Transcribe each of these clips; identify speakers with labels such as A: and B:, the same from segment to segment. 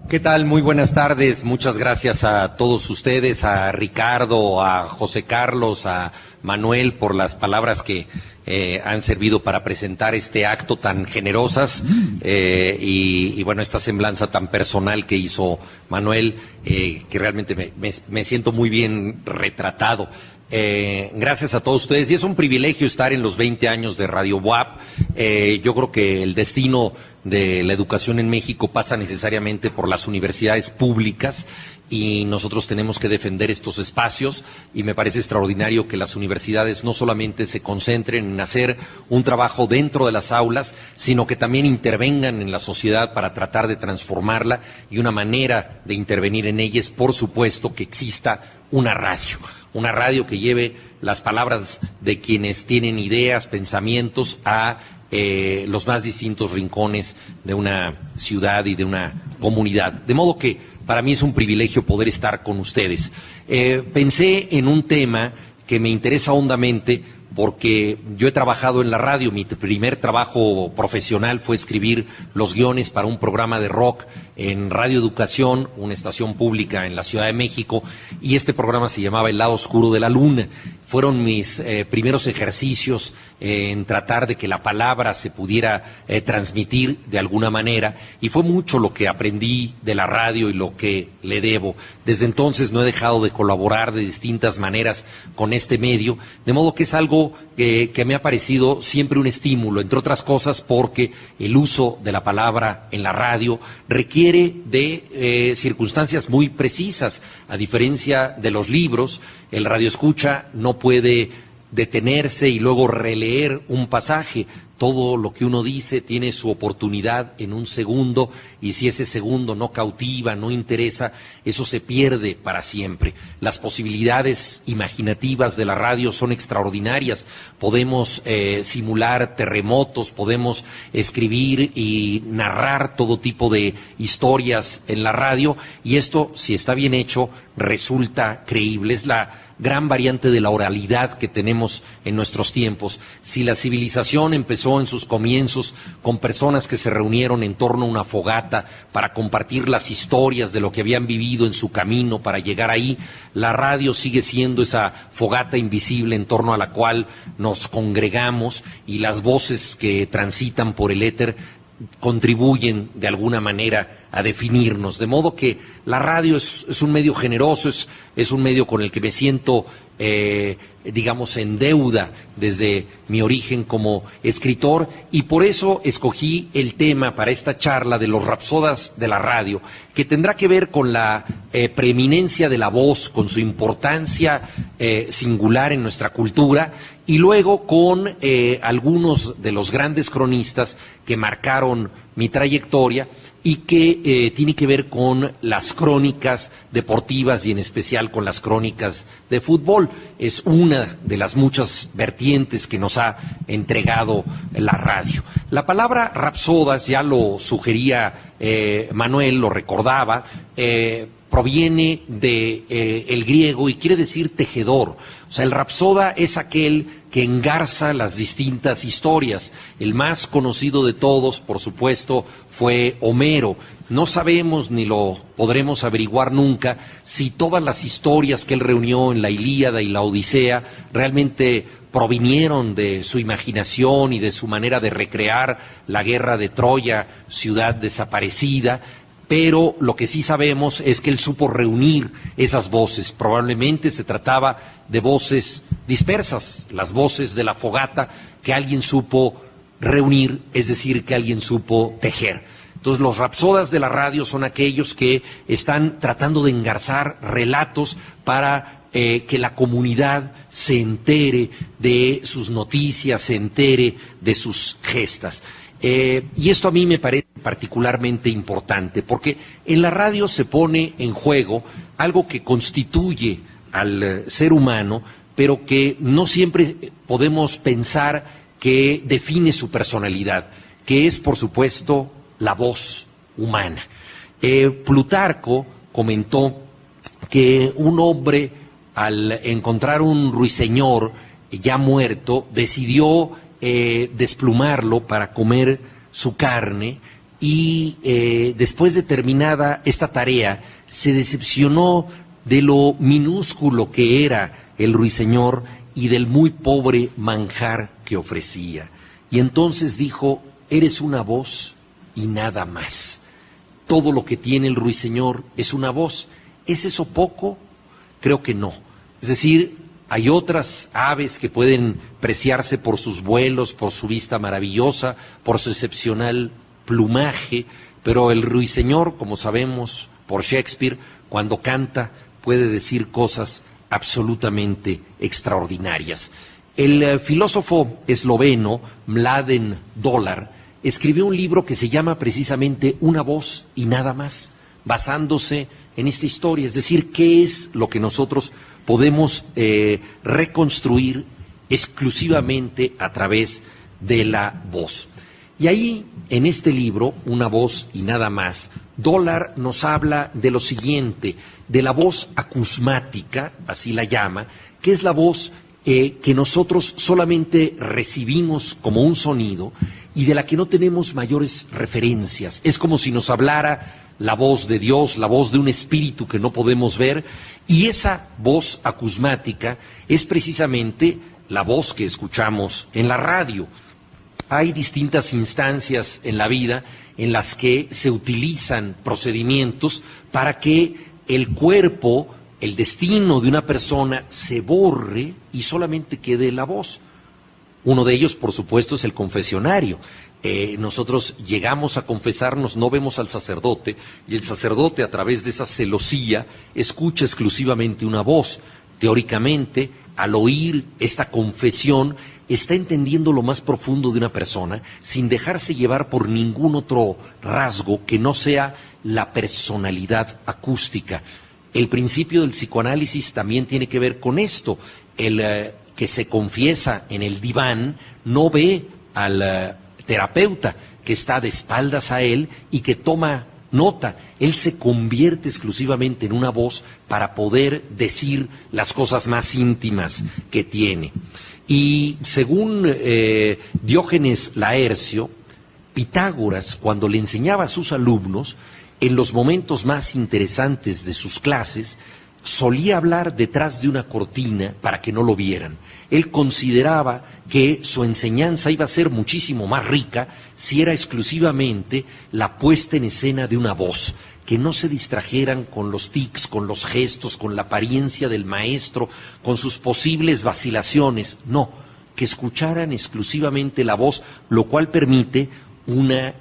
A: ¿Qué tal? Muy buenas tardes. Muchas gracias a todos ustedes, a Ricardo, a José Carlos, a Manuel por las palabras que han servido para presentar este acto tan generosas y bueno, esta semblanza tan personal que hizo Manuel, que realmente me siento muy bien retratado. Gracias a todos ustedes y es un privilegio estar en los 20 años de Radio WAP. Yo creo que el destino de la educación en México pasa necesariamente por las universidades públicas y nosotros tenemos que defender estos espacios y me parece extraordinario que las universidades no solamente se concentren en hacer un trabajo dentro de las aulas, sino que también intervengan en la sociedad para tratar de transformarla y una manera de intervenir en ella es, por supuesto, que exista una radio que lleve las palabras de quienes tienen ideas, pensamientos a los más distintos rincones de una ciudad y de una comunidad. De modo que para mí es un privilegio poder estar con ustedes. Pensé en un tema que me interesa hondamente porque yo he trabajado en la radio. Mi primer trabajo profesional fue escribir los guiones para un programa de rock en Radio Educación, una estación pública en la Ciudad de México, y este programa se llamaba El lado oscuro de la luna. Fueron mis primeros ejercicios en tratar de que la palabra se pudiera transmitir de alguna manera, y fue mucho lo que aprendí de la radio y lo que le debo. Desde entonces no he dejado de colaborar de distintas maneras con este medio, de modo que es algo que me ha parecido siempre un estímulo, entre otras cosas porque el uso de la palabra en la radio requiere de circunstancias muy precisas. A diferencia de los libros, el radioescucha no puede detenerse y luego releer un pasaje. Todo lo que uno dice tiene su oportunidad en un segundo y si ese segundo no cautiva, no interesa, eso se pierde para siempre. Las posibilidades imaginativas de la radio son extraordinarias. Podemos simular terremotos, podemos escribir y narrar todo tipo de historias en la radio y esto, si está bien hecho, resulta creíble. Es la gran variante de la oralidad que tenemos en nuestros tiempos. Si la civilización empezó en sus comienzos con personas que se reunieron en torno a una fogata para compartir las historias de lo que habían vivido en su camino para llegar ahí, la radio sigue siendo esa fogata invisible en torno a la cual nos congregamos y las voces que transitan por el éter contribuyen de alguna manera a definirnos, de modo que la radio es un medio generoso, es un medio con el que me siento, digamos, en deuda desde mi origen como escritor y por eso escogí el tema para esta charla de los rapsodas de la radio, que tendrá que ver con la preeminencia de la voz, con su importancia singular en nuestra cultura y luego con algunos de los grandes cronistas que marcaron mi trayectoria y que tiene que ver con las crónicas deportivas y en especial con las crónicas de fútbol. Es una de las muchas vertientes que nos ha entregado la radio. La palabra rapsodas, ya lo sugería Manuel, lo recordaba, proviene de el griego y quiere decir tejedor. O sea, el rapsoda es aquel que engarza las distintas historias. El más conocido de todos, por supuesto, fue Homero. No sabemos ni lo podremos averiguar nunca si todas las historias que él reunió en la Ilíada y la Odisea realmente provinieron de su imaginación y de su manera de recrear la guerra de Troya, ciudad desaparecida. Pero lo que sí sabemos es que él supo reunir esas voces. Probablemente se trataba de voces dispersas, las voces de la fogata que alguien supo reunir, es decir, que alguien supo tejer. Entonces los rapsodas de la radio son aquellos que están tratando de engarzar relatos para que la comunidad se entere de sus noticias, se entere de sus gestas. Y esto a mí me parece particularmente importante, porque en la radio se pone en juego algo que constituye al ser humano, pero que no siempre podemos pensar que define su personalidad, que es, por supuesto, la voz humana. Plutarco comentó que un hombre, al encontrar un ruiseñor ya muerto, decidió desplumarlo para comer su carne y después de terminada esta tarea se decepcionó de lo minúsculo que era el ruiseñor y del muy pobre manjar que ofrecía. Y entonces dijo: eres una voz y nada más. Todo lo que tiene el ruiseñor es una voz. ¿Es eso poco? Creo que no. Es decir, hay otras aves que pueden preciarse por sus vuelos, por su vista maravillosa, por su excepcional plumaje, pero el ruiseñor, como sabemos por Shakespeare, cuando canta puede decir cosas absolutamente extraordinarias. El filósofo esloveno Mladen Dolar escribió un libro que se llama precisamente Una voz y nada más, basándose en esta historia, es decir, qué es lo que nosotros podemos reconstruir exclusivamente a través de la voz. Y ahí, en este libro, Una voz y nada más, Dolar nos habla de lo siguiente, de la voz acusmática, así la llama, que es la voz que nosotros solamente recibimos como un sonido y de la que no tenemos mayores referencias. Es como si nos hablara la voz de Dios, la voz de un espíritu que no podemos ver, y esa voz acusmática es precisamente la voz que escuchamos en la radio. Hay distintas instancias en la vida en las que se utilizan procedimientos para que el cuerpo, el destino de una persona se borre y solamente quede la voz. Uno de ellos, por supuesto, es el confesionario. Nosotros llegamos a confesarnos, no vemos al sacerdote, y el sacerdote, a través de esa celosía, escucha exclusivamente una voz. Teóricamente, al oír esta confesión, está entendiendo lo más profundo de una persona, sin dejarse llevar por ningún otro rasgo que no sea la personalidad acústica. El principio del psicoanálisis también tiene que ver con esto. El que se confiesa en el diván no ve al terapeuta que está de espaldas a él y que toma nota. Él se convierte exclusivamente en una voz para poder decir las cosas más íntimas que tiene. Y según Diógenes Laercio, Pitágoras, cuando le enseñaba a sus alumnos, en los momentos más interesantes de sus clases, solía hablar detrás de una cortina para que no lo vieran. Él consideraba que su enseñanza iba a ser muchísimo más rica si era exclusivamente la puesta en escena de una voz, que no se distrajeran con los tics, con los gestos, con la apariencia del maestro, con sus posibles vacilaciones, no, que escucharan exclusivamente la voz, lo cual permite una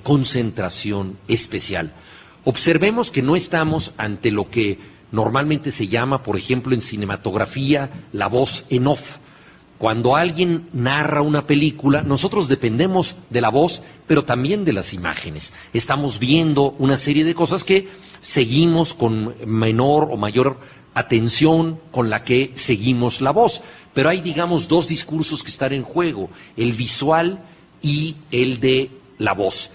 A: concentración especial. Observemos que no estamos ante lo que normalmente se llama, por ejemplo, en cinematografía, la voz en off. Cuando alguien narra una película, nosotros dependemos de la voz, pero también de las imágenes. Estamos viendo una serie de cosas que seguimos con menor o mayor atención con la que seguimos la voz. Pero hay, digamos, dos discursos que están en juego, el visual y el de la voz.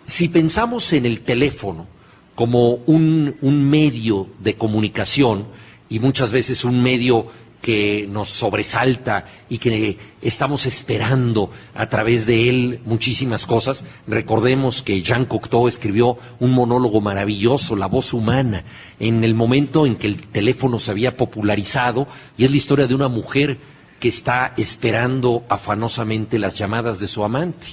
A: Si pensamos en el teléfono como un medio de comunicación, y muchas veces un medio que nos sobresalta y que estamos esperando a través de él muchísimas cosas. Recordemos que Jean Cocteau escribió un monólogo maravilloso, La voz humana, en el momento en que el teléfono se había popularizado, y es la historia de una mujer que está esperando afanosamente las llamadas de su amante.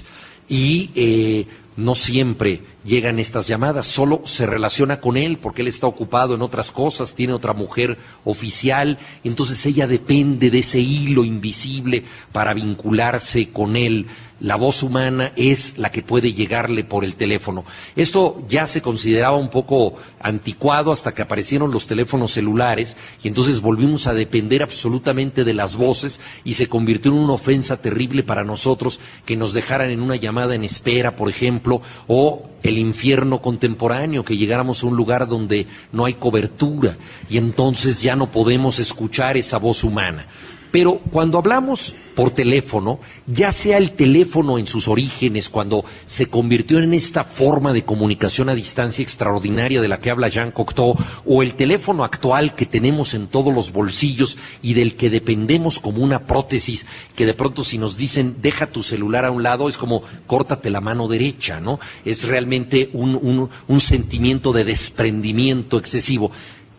A: Y no siempre llegan estas llamadas, solo se relaciona con él porque él está ocupado en otras cosas, tiene otra mujer oficial, entonces ella depende de ese hilo invisible para vincularse con él. La voz humana es la que puede llegarle por el teléfono. Esto ya se consideraba un poco anticuado hasta que aparecieron los teléfonos celulares, y entonces volvimos a depender absolutamente de las voces, y se convirtió en una ofensa terrible para nosotros que nos dejaran en una llamada en espera, por ejemplo, o el infierno contemporáneo, que llegáramos a un lugar donde no hay cobertura y entonces ya no podemos escuchar esa voz humana. Pero cuando hablamos por teléfono, ya sea el teléfono en sus orígenes, cuando se convirtió en esta forma de comunicación a distancia extraordinaria de la que habla Jean Cocteau, o el teléfono actual que tenemos en todos los bolsillos y del que dependemos como una prótesis, que de pronto si nos dicen deja tu celular a un lado, es como córtate la mano derecha, ¿no? Es realmente un sentimiento de desprendimiento excesivo.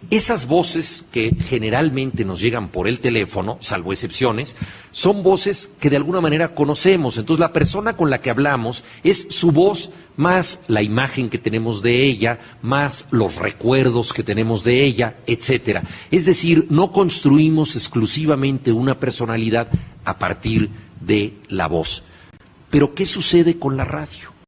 A: Esas voces que generalmente nos llegan por el teléfono, salvo excepciones, son voces que de alguna manera conocemos. Entonces la persona con la que hablamos es su voz más la imagen que tenemos de ella, más los recuerdos que tenemos de ella, etcétera. Es decir, no construimos exclusivamente una personalidad a partir de la voz. Pero ¿qué sucede con la radio?